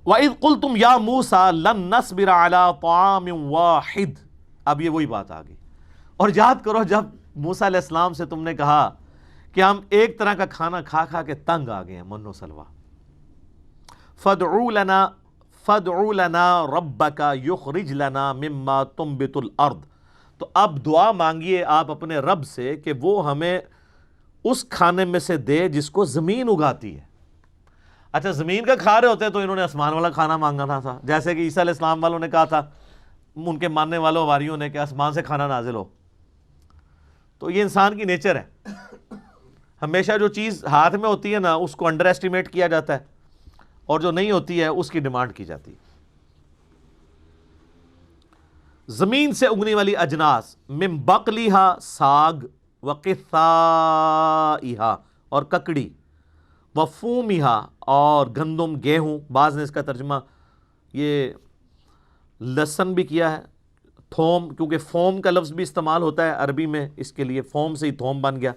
وَإِذْ قُلْتُمْ يَا مُوسَىٰ لَن نَّصْبِرَ عَلَىٰ طَعَامٍ وَاحِدٍ، اب یہ وہی بات آ گئی. اور یاد کرو جب موسیٰ علیہ السلام سے تم نے کہا کہ ہم ایک طرح کا کھانا کھا کھا کے تنگ آ گئے ہیں، من و سلوہ. فَادْعُ لَنَا رَبَّكَ يُخْرِجْ لَنَا مِمَّا تُنبِتُ الْأَرْضِ، تو اب دعا مانگیے آپ اپنے رب سے کہ وہ ہمیں اس کھانے میں سے دے جس کو زمین اگاتی ہے. اچھا زمین کا کھا رہے ہوتے تو انہوں نے آسمان والا کھانا مانگنا تھا، جیسے کہ عیسیٰ علیہ السلام والوں نے کہا تھا ان کے ماننے والوں حواریوں نے کہ آسمان سے کھانا نازل ہو. تو یہ انسان کی نیچر ہے، ہمیشہ جو چیز ہاتھ میں ہوتی ہے نا اس کو انڈر ایسٹیمیٹ کیا جاتا ہے، اور جو نہیں ہوتی ہے اس کی ڈیمانڈ کی جاتی ہے. زمین سے اگنے والی اجناس، من بقلیہا ساگ، وقثائہا اور ککڑی، وفومہا اور گندم گیہوں، بعض نے اس کا ترجمہ یہ لہسن بھی کیا ہے، تھوم، کیونکہ فوم کا لفظ بھی استعمال ہوتا ہے عربی میں، اس کے لیے فوم سے ہی تھوم بن گیا.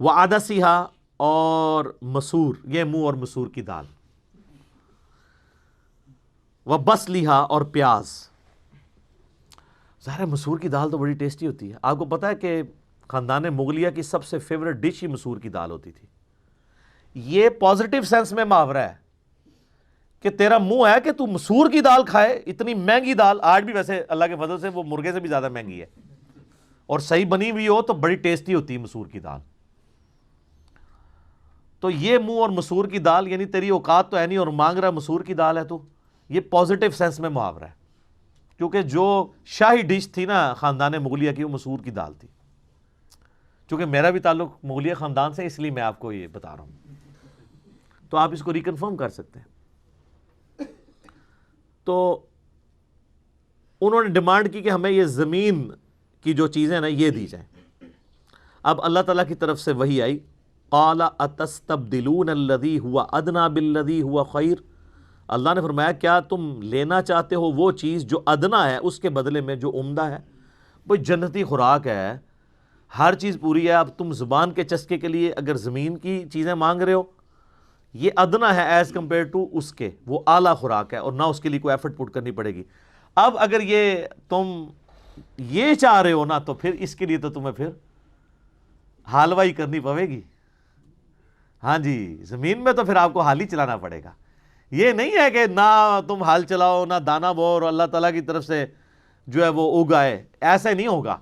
وعدسہا اور مسور، یہ منہ اور مسور کی دال، وبصلیہا اور پیاز. ظاہر ہے مسور کی دال تو بڑی ٹیسٹی ہوتی ہے. آپ کو پتا ہے کہ خاندان مغلیہ کی سب سے فیوریٹ ڈش ہی مسور کی دال ہوتی تھی. یہ پازیٹیو سینس میں محاورہ ہے کہ تیرا منہ ہے کہ تو مسور کی دال کھائے، اتنی مہنگی دال. آج بھی ویسے اللہ کے فضل سے وہ مرغے سے بھی زیادہ مہنگی ہے، اور صحیح بنی ہوئی ہو تو بڑی ٹیسٹی ہوتی ہے مسور کی دال. تو یہ منہ اور مسور کی دال، یعنی تیری اوقات تو ہے نہیں اور مانگ رہا مسور کی دال ہے تو، یہ پازیٹیو سینس میں محاورہ ہے، کیونکہ جو شاہی ڈش تھی نا خاندان مغلیہ کی وہ مسور کی دال تھی. چونکہ میرا بھی تعلق مغلیہ خاندان سے، اس لیے میں آپ کو یہ بتا رہا ہوں، تو آپ اس کو ریکنفرم کر سکتے ہیں. تو انہوں نے ڈیمانڈ کی کہ ہمیں یہ زمین کی جو چیزیں نا یہ دی جائیں. اب اللہ تعالیٰ کی طرف سے وحی آئی، قال اتستبدلون الذی هو ادنی بالذی هو خیر. اللہ نے فرمایا کیا تم لینا چاہتے ہو وہ چیز جو ادنا ہے اس کے بدلے میں جو عمدہ ہے؟ وہ جنتی خوراک ہے، ہر چیز پوری ہے. اب تم زبان کے چسکے کے لیے اگر زمین کی چیزیں مانگ رہے ہو، یہ ادنا ہے ایز کمپیئر ٹو اس کے، وہ اعلیٰ خوراک ہے اور نہ اس کے لیے کوئی ایفرٹ پٹ کرنی پڑے گی. اب اگر یہ تم یہ چاہ رہے ہو نا تو پھر اس کے لیے تو تمہیں پھر حالوائی کرنی پڑے گی. ہاں جی، زمین میں تو پھر آپ کو حال ہی چلانا پڑے گا. یہ نہیں ہے کہ نہ تم حال چلاؤ نہ دانا بو اور اللہ تعالیٰ کی طرف سے جو ہے وہ اگائے، ایسا نہیں ہوگا.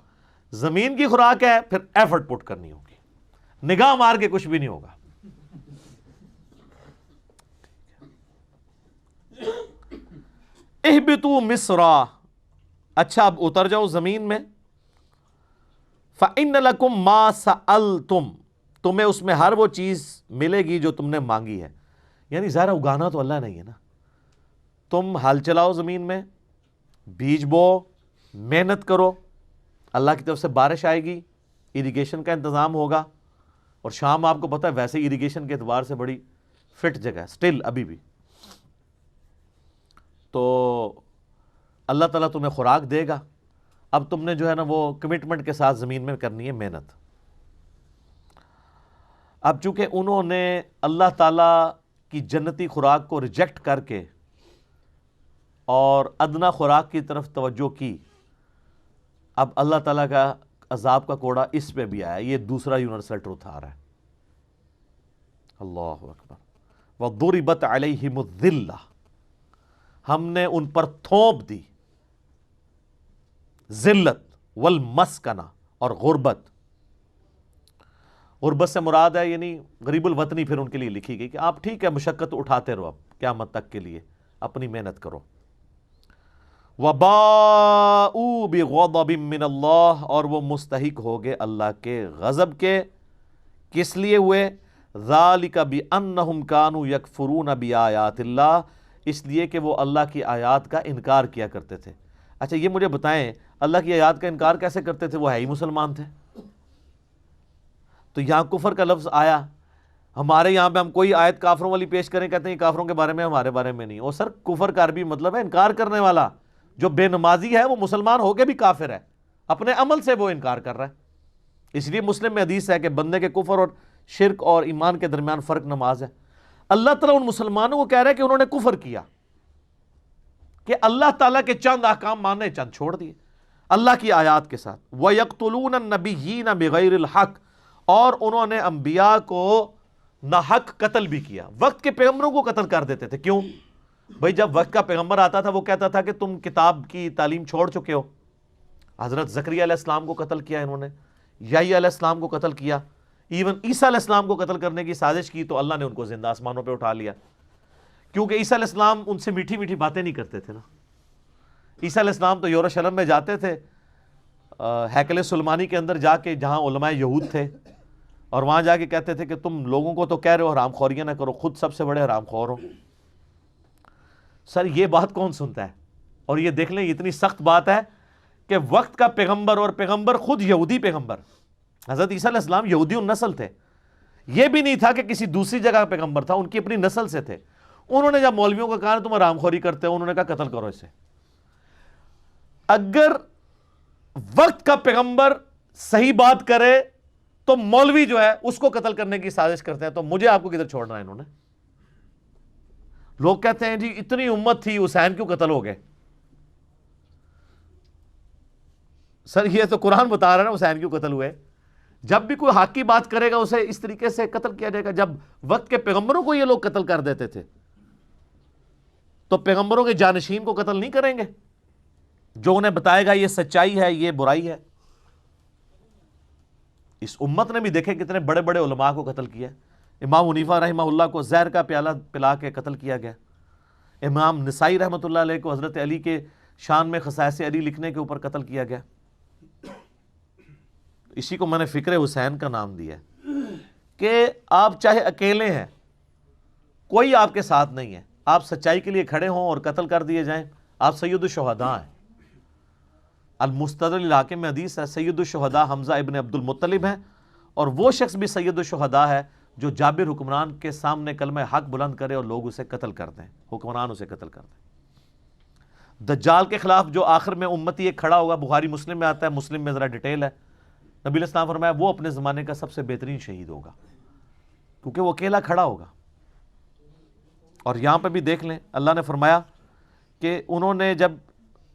زمین کی خوراک ہے، پھر ایفرٹ پٹ کرنی ہوگی، نگاہ مار کے کچھ بھی نہیں ہوگا. اہبطوا مصر، اچھا اب اتر جاؤ زمین میں. فإن لکم ما سألتم، تمہیں اس میں ہر وہ چیز ملے گی جو تم نے مانگی ہے. یعنی ظاہر اگانا تو اللہ نہیں ہے نا، تم ہل چلاؤ زمین میں، بیج بو، محنت کرو، اللہ کی طرف سے بارش آئے گی، اریگیشن کا انتظام ہوگا. اور شام آپ کو پتہ ہے ویسے اریگیشن کے اعتبار سے بڑی فٹ جگہ ہے سٹل ابھی بھی. تو اللہ تعالیٰ تمہیں خوراک دے گا. اب تم نے جو ہے نا وہ کمٹمنٹ کے ساتھ زمین میں کرنی ہے محنت. اب چونکہ انہوں نے اللہ تعالیٰ کی جنتی خوراک کو ریجیکٹ کر کے اور ادنا خوراک کی طرف توجہ کی، اب اللہ تعالیٰ کا عذاب کا کوڑا اس پہ بھی آیا. یہ دوسرا یونیورسل ٹروتھ آ رہا ہے. اللہ اکبر. وَضُرِبَتْ عَلَيْهِمُ الذِّلَّةُ، ہم نے ان پر تھوپ دی ذلت، والمسکنہ اور غربت. غربت سے مراد ہے یعنی غریب الوطنی پھر ان کے لیے لکھی گئی کہ آپ ٹھیک ہے مشقت اٹھاتے رہو، اب قیامت تک کے لیے اپنی محنت کرو. وَبَاءُوا بِغَضَبٍ مِّنَ اللَّهِ، اور وہ مستحق ہو گئے اللہ کے غضب کے. کس لیے ہوئے؟ ذَلِكَ بِأَنَّهُمْ كَانُوا يَكْفُرُونَ بِآيَاتِ اللَّهِ، اس لیے کہ وہ اللہ کی آیات کا انکار کیا کرتے تھے. اچھا یہ مجھے بتائیں اللہ کی آیات کا انکار کیسے کرتے تھے؟ وہ ہے ہی مسلمان تھے. تو یہاں کفر کا لفظ آیا، ہمارے یہاں پہ ہم کوئی آیت کافروں والی پیش کریں کہتے ہیں کافروں کے بارے میں، ہمارے بارے میں نہیں. اور سر کفر کا عربی مطلب ہے انکار کرنے والا. جو بے نمازی ہے وہ مسلمان ہو کے بھی کافر ہے، اپنے عمل سے وہ انکار کر رہا ہے. اس لیے مسلم میں حدیث ہے کہ بندے کے کفر اور شرک اور ایمان کے درمیان فرق نماز ہے. اللہ تعالیٰ ان مسلمانوں کو کہہ رہا ہے کہ انہوں نے کفر کیا، کہ اللہ تعالیٰ کے چند احکام ماننے چند چھوڑ دیے اللہ کی آیات کے ساتھ۔ وَيَقْتُلُونَ النَّبِيِّينَ بِغَيْرِ الْحَقِّ، اور انہوں نے انبیاء کو ناحق قتل بھی کیا، وقت کے پیغمبروں کو قتل کر دیتے تھے۔ کیوں بھائی؟ جب وقت کا پیغمبر آتا تھا وہ کہتا تھا کہ تم کتاب کی تعلیم چھوڑ چکے ہو۔ حضرت زکریا علیہ السلام کو قتل کیا انہوں نے، یحییٰ علیہ السلام کو قتل کیا، ایون عیسیٰ علیہ السلام کو قتل کرنے کی سازش کی تو اللہ نے ان کو زندہ آسمانوں پہ اٹھا لیا، کیونکہ عیسیٰ علیہ السلام ان سے میٹھی میٹھی باتیں نہیں کرتے تھے نا۔ عیسیٰ علیہ السلام تو یروشلم میں جاتے تھے، ہیکل سلیمانی کے اندر جا کے جہاں علماء یہود تھے، اور وہاں جا کے کہتے تھے کہ تم لوگوں کو تو کہہ رہے ہو حرام خوریاں نہ کرو، خود سب سے بڑے حرام خور ہو۔ سر یہ بات کون سنتا ہے؟ اور یہ دیکھ لیں یہ اتنی سخت بات ہے کہ وقت کا پیغمبر، اور پیغمبر خود یہودی پیغمبر، حضرت عیسیٰ علیہ السلام یہودی النسل تھے، یہ بھی نہیں تھا کہ کسی دوسری جگہ کا پیغمبر تھا، ان کی اپنی نسل سے تھے۔ انہوں نے جب مولویوں کو کہا تم حرام خوری کرتے ہو، انہوں نے کہا قتل کرو اسے۔ اگر وقت کا پیغمبر صحیح بات کرے تو مولوی جو ہے اس کو قتل کرنے کی سازش کرتے ہیں، تو مجھے آپ کو کدھر چھوڑنا ہے انہوں نے؟ لوگ کہتے ہیں جی اتنی امت تھی، حسین کیوں قتل ہو گئے؟ سر یہ تو قرآن بتا رہا ہے نا حسین کیوں قتل ہوئے۔ جب بھی کوئی حق کی بات کرے گا اسے اس طریقے سے قتل کیا جائے گا۔ جب وقت کے پیغمبروں کو یہ لوگ قتل کر دیتے تھے تو پیغمبروں کے جانشین کو قتل نہیں کریں گے جو انہیں بتائے گا یہ سچائی ہے یہ برائی ہے؟ اس امت نے بھی دیکھے کتنے بڑے بڑے علماء کو قتل کیا۔ امام حنیفہ رحمہ اللہ کو زہر کا پیالہ پلا کے قتل کیا گیا۔ امام نسائی رحمۃ اللہ علیہ کو حضرت علی کے شان میں خصائص علی لکھنے کے اوپر قتل کیا گیا۔ اسی کو میں نے فکر حسین کا نام دیا کہ آپ چاہے اکیلے ہیں، کوئی آپ کے ساتھ نہیں ہے، آپ سچائی کے لیے کھڑے ہوں اور قتل کر دیے جائیں، آپ سید الشہداء ہیں۔ المستدرک الحاکم میں حدیث ہے سید الشہداء حمزہ ابن عبد المطلب ہیں، اور وہ شخص بھی سید الشہداء ہے جو جابر حکمران کے سامنے کلمہ حق بلند کرے اور لوگ اسے قتل کر دیں، حکمران اسے قتل کر دیں۔ دجال کے خلاف جو آخر میں امتی ایک کھڑا ہوگا، بخاری مسلم میں آتا ہے، مسلم میں ذرا ڈیٹیل ہے، نبی علیہ السلام فرمایا وہ اپنے زمانے کا سب سے بہترین شہید ہوگا، کیونکہ وہ اکیلا کھڑا ہوگا۔ اور یہاں پہ بھی دیکھ لیں اللہ نے فرمایا کہ انہوں نے جب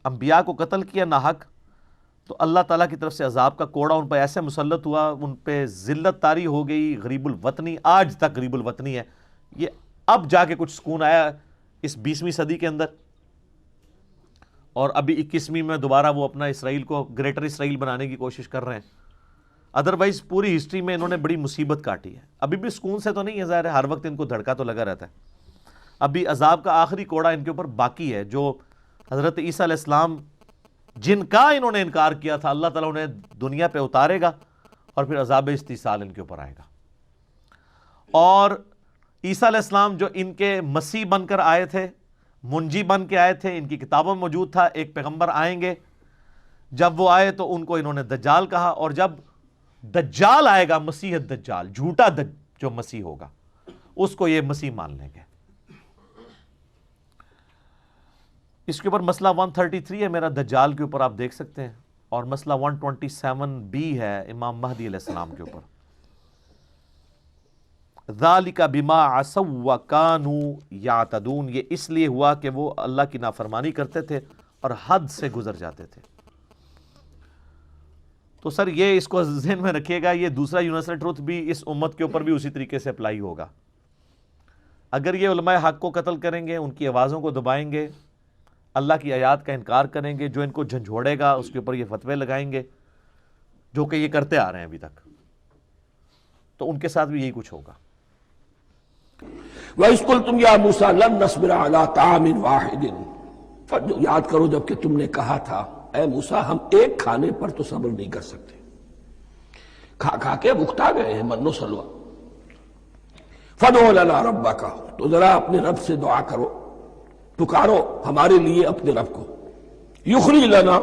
انبیاء کو قتل کیا ناحق تو اللہ تعالیٰ کی طرف سے عذاب کا کوڑا ان پہ ایسے مسلط ہوا، ان پہ ذلت طاری ہو گئی، غریب الوطنی، آج تک غریب الوطنی ہے۔ یہ اب جا کے کچھ سکون آیا اس 20ویں صدی کے اندر، اور ابھی 21ویں میں دوبارہ وہ اپنا اسرائیل کو گریٹر اسرائیل بنانے کی کوشش کر رہے ہیں۔ ادروائز پوری ہسٹری میں انہوں نے بڑی مصیبت کاٹی ہے، ابھی بھی سکون سے تو نہیں ہے، ظاہر ہے ہر وقت ان کو دھڑکا تو لگا رہتا ہے۔ ابھی عذاب کا آخری کوڑا ان کے اوپر باقی ہے، جو حضرت عیسیٰ علیہ السلام جن کا انہوں نے انکار کیا تھا، اللہ تعالیٰ انہیں دنیا پہ اتارے گا اور پھر عذاب استیصال ان کے اوپر آئے گا۔ اور عیسیٰ علیہ السلام جو ان کے مسیح بن کر آئے تھے، منجی بن کے آئے تھے، ان کی کتابوں میں موجود تھا ایک پیغمبر آئیں گے، جب وہ آئے تو ان کو انہوں نے دجال کہا، اور جب دجال آئے گا، مسیح دجال، جھوٹا جو مسیح ہوگا، اس کو یہ مسیح مان لیں گے۔ اس کے اوپر مسئلہ 133 ہے میرا دجال کے اوپر، آپ دیکھ سکتے ہیں، اور مسئلہ 127b ہے امام مہدی علیہ السلام کے اوپر۔ ذَلِكَ بِمَا عَصَوْا وَكَانُوا يَعْتَدُونَ، یہ اس لیے ہوا کہ وہ اللہ کی نافرمانی کرتے تھے اور حد سے گزر جاتے تھے۔ تو سر یہ اس کو ذہن میں رکھیے گا، یہ دوسرا یونیورسل ٹروتھ بھی اس امت کے اوپر بھی اسی طریقے سے اپلائی ہوگا۔ اگر یہ علماء حق کو قتل کریں گے، ان کی آوازوں کو دبائیں گے، اللہ کی آیات کا انکار کریں گے، جو ان کو جھنجھوڑے گا اس کے اوپر یہ فتوے لگائیں گے، جو کہ یہ کرتے آ رہے ہیں ابھی تک، تو ان کے ساتھ بھی یہی کچھ ہوگا۔ وَإِذْ قُلْتُمْ يَا مُوسَىٰ لَن نَّصْبِرَ عَلَىٰ طَعَامٍ وَاحِدٍ، یاد کرو جب کہ تم نے کہا تھا اے موسیٰ ہم ایک کھانے پر تو صبر نہیں کر سکتے، کھا کھا کے بکھتا گئے ہیں، من و سلوہ۔ فَادْعُ لَنَا رَبَّكَ، تو ذرا اپنے رب سے دعا کرو، پکارو ہمارے لیے اپنے رب کو، یخرج لنا،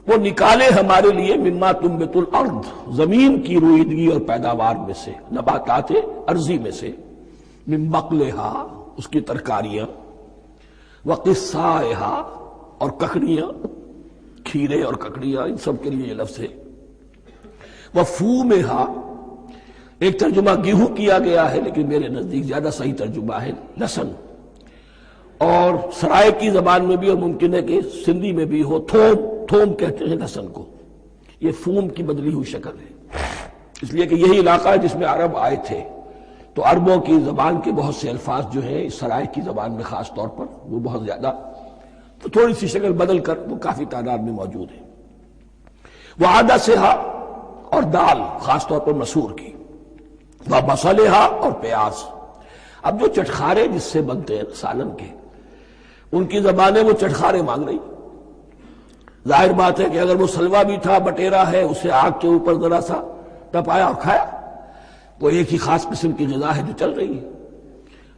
وہ نکالے ہمارے لیے، مما تنبت الارض، زمین کی روئیدگی اور پیداوار میں سے، نباتات ارضی میں سے، من بقلہا، اس کی ترکاریاں، وقصائہا، اور ککڑیاں، کھیرے اور ککڑیاں، ان سب کے لیے یہ لفظ ہے، وفومہا، ایک ترجمہ گیہوں کیا گیا ہے، لیکن میرے نزدیک زیادہ صحیح ترجمہ ہے لہسن، اور سرائے کی زبان میں بھی اور ممکن ہے کہ سندھی میں بھی ہو تھوم کہتے ہیں لہسن کو، یہ فوم کی بدلی ہوئی شکل ہے، اس لیے کہ یہی علاقہ ہے جس میں عرب آئے تھے، تو عربوں کی زبان کے بہت سے الفاظ جو ہیں اس سرائے کی زبان میں خاص طور پر وہ بہت زیادہ، تو تھوڑی سی شکل بدل کر وہ کافی تعداد میں موجود ہے۔ وعدسہا اور دال خاص طور پر مسور کی، وبصلہا اور پیاز۔ اب جو چٹخارے جس سے بنتے ہیں سالن کے، ان کی زبانیں وہ چٹخارے مانگ رہی، ظاہر بات ہے کہ اگر وہ سلوا بھی تھا، بٹیرا ہے، اسے آگ کے اوپر ذرا سا تپایا اور کھایا، وہ ایک ہی خاص قسم کی غذا ہے جو چل رہی ہے۔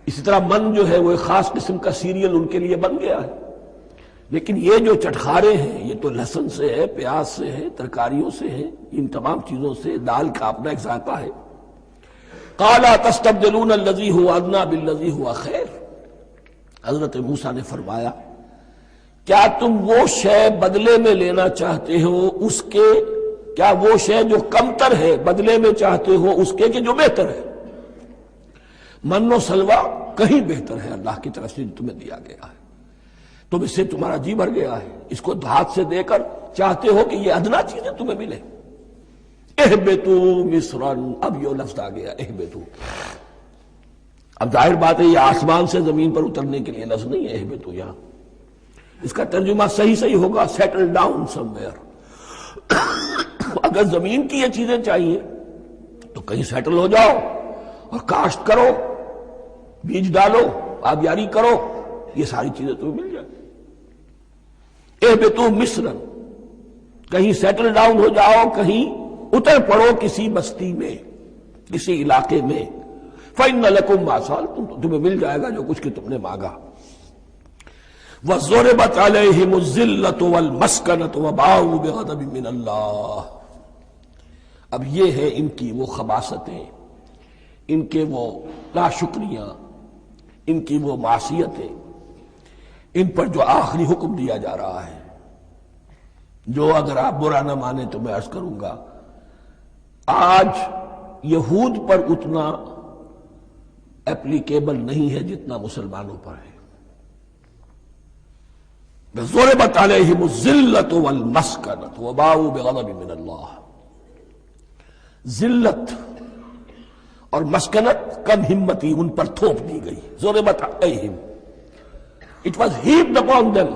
اسی طرح من جو ہے وہ ایک خاص قسم کا سیریل ان کے لیے بن گیا ہے، لیکن یہ جو چٹخارے ہیں یہ تو لہسن سے ہے، پیاز سے ہے، ترکاریوں سے ہے، ان تمام چیزوں سے، دال کا اپنا ایک ذائقہ ہے۔ قَالَ تَسْتَبْدِلُونَ الَّذِي هُوَ أَدْنَىٰ بِالَّذِي هُوَ خَيْرٌ، حضرت موسیٰ نے فرمایا کیا تم وہ شے بدلے میں لینا چاہتے ہو اس کے، کیا وہ شے جو کمتر ہے بدلے میں چاہتے ہو اس کے کہ جو بہتر ہے؟ من و سلوا کہیں بہتر ہے اللہ کی طرف سے جو تمہیں دیا گیا ہے، تم اس سے تمہارا جی بھر گیا ہے، اس کو ہاتھ سے دے کر چاہتے ہو کہ یہ ادنا چیزیں تمہیں ملے۔ اہبطوا مصرا، اب یہ لفظ آ گیا اہبطوا، اب ظاہر بات ہے یہ آسمان سے زمین پر اترنے کے لیے لفظ نہیں ہے اہبطوا، یہاں اس کا ترجمہ صحیح ہوگا سیٹل ڈاؤن سم ویئر۔ اگر زمین کی یہ چیزیں چاہیے تو کہیں سیٹل ہو جاؤ اور کاشت کرو، بیج ڈالو، آبیاری کرو، یہ ساری چیزیں تمہیں مل جائیں۔ اہبطوا مصرا، کہیں سیٹل ڈاؤن ہو جاؤ، کہیں اتر پڑو کسی بستی میں، کسی علاقے میں۔ فَإِنَّ لَكُمْ مَا سَأَلْتُمْ، تمہیں مل جائے گا جو کچھ کہ تم نے مانگا۔ وَضُرِبَتْ عَلَيْهِمُ الذِّلَّةُ وَالْمَسْكَنَةُ وَبَاءُوا بِغَضَبٍ مِّنَ اللَّهِ، اب یہ ہے ان کی وہ خباثتیں، ان کے وہ ناشکریاں، ان کی وہ معصیتیں، ان پر جو آخری حکم دیا جا رہا ہے، جو اگر آپ برا نہ مانیں تو میں عرض کروں گا آج یہود پر اتنا اپلیکیبل نہیں ہے جتنا مسلمانوں پر ہے۔ ضربت علیہم الذلۃ والمسکنۃ وباؤوا بغضب من اللہ، ذلت اور مسکنت، کم ہمتی ان پر تھوپ دی گئی۔ ضربت علیہم، it was heaped upon them،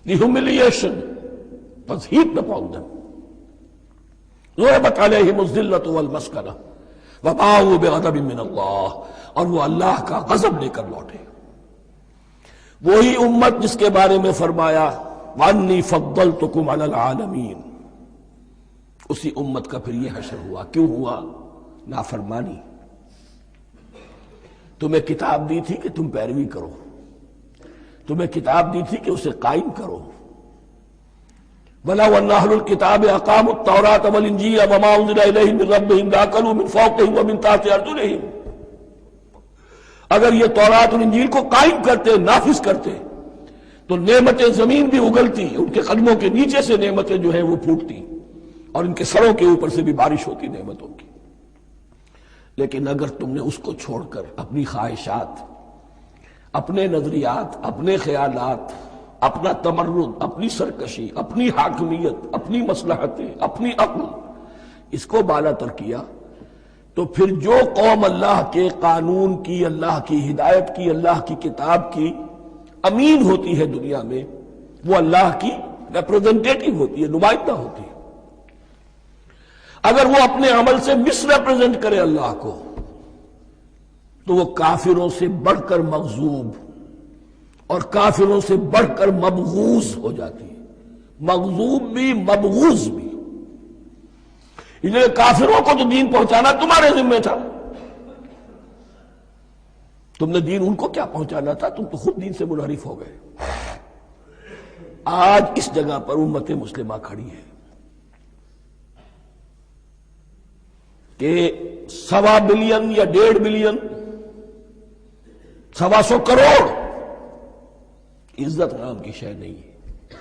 the humiliation was heaped upon them۔ ضربت علیہم الذلۃ والمسکنۃ وباؤوا بغضب من اللہ، اور وہ اللہ کا غضب لے کر لوٹے۔ وہی امت جس کے بارے میں فرمایا وَأَنِّي فَضَّلْتُكُمْ عَلَى الْعَالَمِينَ، اسی امت کا پھر یہ حشر ہوا۔ کیوں ہوا؟ نافرمانی۔ تمہیں کتاب دی تھی کہ تم پیروی کرو، تمہیں کتاب دی تھی کہ اسے قائم کرو۔ وَلَوْ أَنَّ أَهْلَ الْكِتَابِ أَقَامُوا التَّوْرَاةَ وَالْإِنْجِيلَ وَمَا أُنزِلَ إِلَيْهِمْ مِنْ رَبِّهِمْ لَأَكَلُوا مِنْ فَوْقِهِمْ وَمِنْ تَحْتِ أَرْجُلِهِمْ، اگر یہ تورات اور انجیل کو قائم کرتے، نافذ کرتے، تو نعمتیں زمین بھی اگلتی، ان کے قدموں کے نیچے سے نعمتیں جو ہیں وہ پھوٹتی، اور ان کے سروں کے اوپر سے بھی بارش ہوتی نعمتوں کی۔ لیکن اگر تم نے اس کو چھوڑ کر اپنی خواہشات، اپنے نظریات، اپنے خیالات، اپنا تمرد، اپنی سرکشی، اپنی حاکمیت، اپنی مصلحتیں، اپنی عقل، اس کو بالا تر کیا، تو پھر جو قوم اللہ کے قانون کی، اللہ کی ہدایت کی، اللہ کی کتاب کی امین ہوتی ہے دنیا میں، وہ اللہ کی ریپرزنٹیٹو ہوتی ہے، نمائندہ ہوتی ہے۔ اگر وہ اپنے عمل سے مس ریپرزنٹ کرے اللہ کو، تو وہ کافروں سے بڑھ کر مغضوب اور کافروں سے بڑھ کر مبغوض ہو جاتی ہے، مغضوب بھی مبغوض بھی۔ اس لیے کافروں کو تو دین پہنچانا تمہارے ذمہ تھا، تم نے دین ان کو کیا پہنچانا تھا، تم تو خود دین سے منحرف ہو گئے۔ آج اس جگہ پر امت مسلمہ کھڑی ہے کہ 1.25 بلین یا 1.5 بلین، 125 کروڑ عزت نام کی شے نہیں ہے،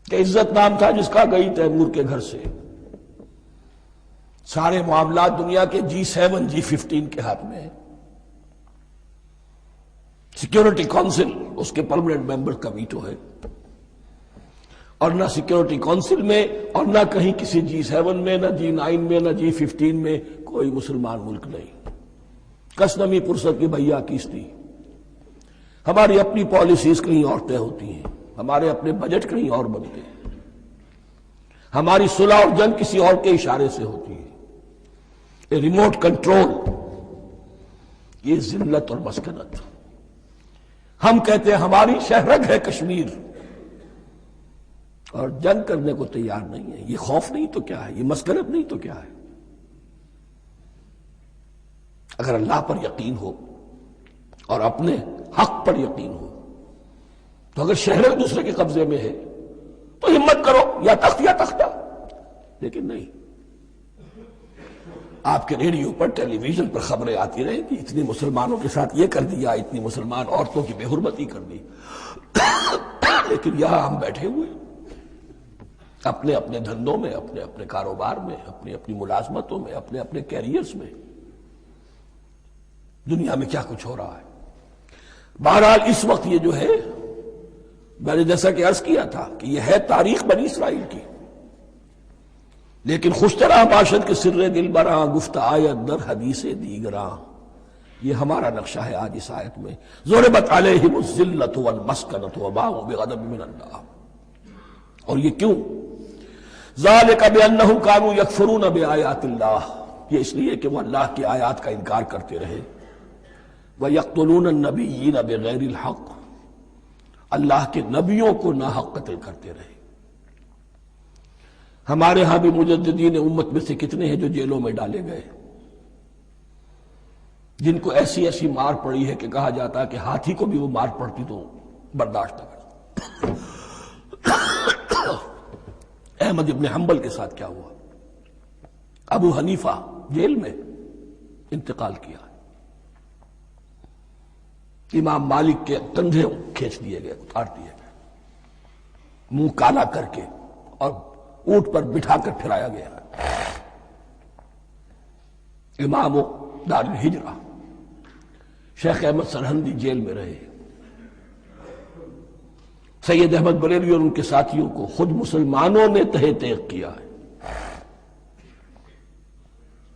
کہ عزت نام تھا جس کا گئی تیمور کے گھر سے، سارے معاملات دنیا کے G7 G15 کے ہاتھ میں ہیں. سیکیورٹی کونسل اس کے پرماننٹ ممبر کا ویٹو ہے، اور نہ سیکیورٹی کونسل میں اور نہ کہیں کسی G7 میں، نہ G9 میں، نہ G15 میں کوئی مسلمان ملک نہیں. کسنمی پرست کی بھیا کیستی. ہماری اپنی پالیسیز کہیں اور طے ہوتی ہیں، ہمارے اپنے بجٹ کہیں اور بنتے ہیں، ہماری صلح اور جنگ کسی اور کے اشارے سے ہوتی ہے. ریموٹ کنٹرول، یہ ذلت اور مسکنت. ہم کہتے ہیں ہماری شہرگ ہے کشمیر، اور جنگ کرنے کو تیار نہیں ہے. یہ خوف نہیں تو کیا ہے؟ یہ مسکنت نہیں تو کیا ہے؟ اگر اللہ پر یقین ہو اور اپنے حق پر یقین ہو تو اگر شہر دوسرے کے قبضے میں ہے تو ہمت کرو، یا تخت یا تختہ. لیکن نہیں، آپ کے ریڈیو پر ٹیلی ویژن پر خبریں آتی رہیں کہ اتنی مسلمانوں کے ساتھ یہ کر دیا، اتنی مسلمان عورتوں کی بے حرمتی کر دی. لیکن یہاں ہم بیٹھے ہوئے اپنے اپنے دھندوں میں، اپنے اپنے کاروبار میں، اپنی اپنی ملازمتوں میں، اپنے اپنے کیریئرز میں. دنیا میں کیا کچھ ہو رہا ہے. بہرحال اس وقت یہ جو ہے، میں نے جیسا کہ عرض کیا تھا کہ یہ ہے تاریخ بنی اسرائیل کی، لیکن خوشترا باشد کے سر دل براں گفت آیت در حدیث دیگراں. یہ ہمارا نقشہ ہے آج اس آیت میں. ضربت علیہم الذلۃ والمسکنۃ وباءوا بغضب من اللہ. اور یہ کیوں؟ ذالک بانہم کانوا یکفرون بآیات اللہ. یہ اس لیے کہ وہ اللہ کی آیات کا انکار کرتے رہے. وَيَقْتُلُونَ النَّبِيِّينَ بِغَيْرِ الْحَقِّ. اللہ کے نبیوں کو ناحق قتل کرتے رہے. ہمارے ہاں بھی مجددین امت میں سے کتنے ہیں جو جیلوں میں ڈالے گئے، جن کو ایسی ایسی مار پڑی ہے کہ کہا جاتا ہے کہ ہاتھی کو بھی وہ مار پڑتی تو برداشت نہ کرتا. احمد ابن حنبل کے ساتھ کیا ہوا؟ ابو حنیفہ جیل میں انتقال کیا. امام مالک کے کندھے کھینچ دیے گئے، اتار دیے گئے، منہ کالا کر کے اور اونٹ پر بٹھا کر پھرایا گیا. امام دار الہجرہ شیخ احمد سرہندی جیل میں رہے. سید احمد بریلوی اور ان کے ساتھیوں کو خود مسلمانوں نے تہہ تیغ کیا ہے.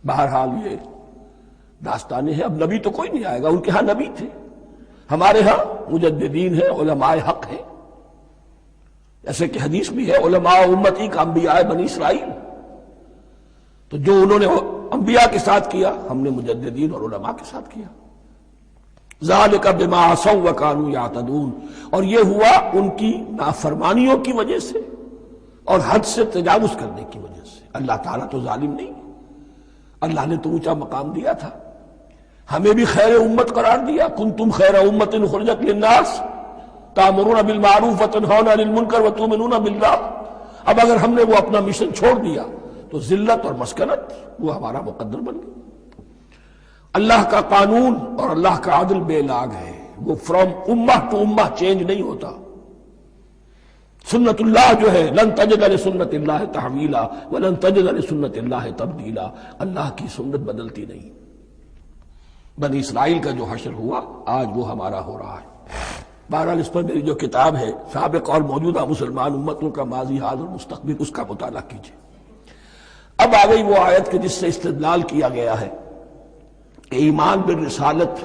بہرحال یہ داستانیں ہیں. اب نبی تو کوئی نہیں آئے گا، ان کے ہاں نبی تھے، ہمارے ہاں مجددین ہیں، علماء حق ہیں. ایسے کہ حدیث بھی ہے علماء امتی کا انبیاء بنی اسرائیل. تو جو انہوں نے انبیاء کے ساتھ کیا ہم نے مجددین اور علماء کے ساتھ کیا. ذالک بما عصوا وکانوا یعتدون. اور یہ ہوا ان کی نافرمانیوں کی وجہ سے اور حد سے تجاوز کرنے کی وجہ سے. اللہ تعالیٰ تو ظالم نہیں، اللہ نے تو اونچا مقام دیا تھا، ہمیں بھی خیر امت قرار دیا. کنتم خیر امت اخرجت للناس تأمرون بالمعروف وتنہون عن المنکر وتؤمنون باللہ. اب اگر ہم نے وہ اپنا مشن چھوڑ دیا تو ذلت اور مسکنت وہ ہمارا مقدر بن گئی. اللہ کا قانون اور اللہ کا عدل بے لاگ ہے، وہ فرام امہ ٹو امہ چینج نہیں ہوتا. سنت اللہ جو ہے لن تجد لسنت اللہ تحویلا ولن تجد لسنت اللہ تبدیلا. اللہ کی سنت بدلتی نہیں. بنی اسرائیل کا جو حشر ہوا آج وہ ہمارا ہو رہا ہے. بہرحال اس پر میری جو کتاب ہے سابق اور موجودہ مسلمان امتوں کا ماضی حال اور مستقبل، اس کا مطالعہ کیجیے. اب آ گئی وہ آیت کہ جس سے استدلال کیا گیا ہے کہ ایمان بالرسالت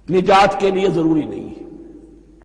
نجات کے لیے ضروری نہیں ہے.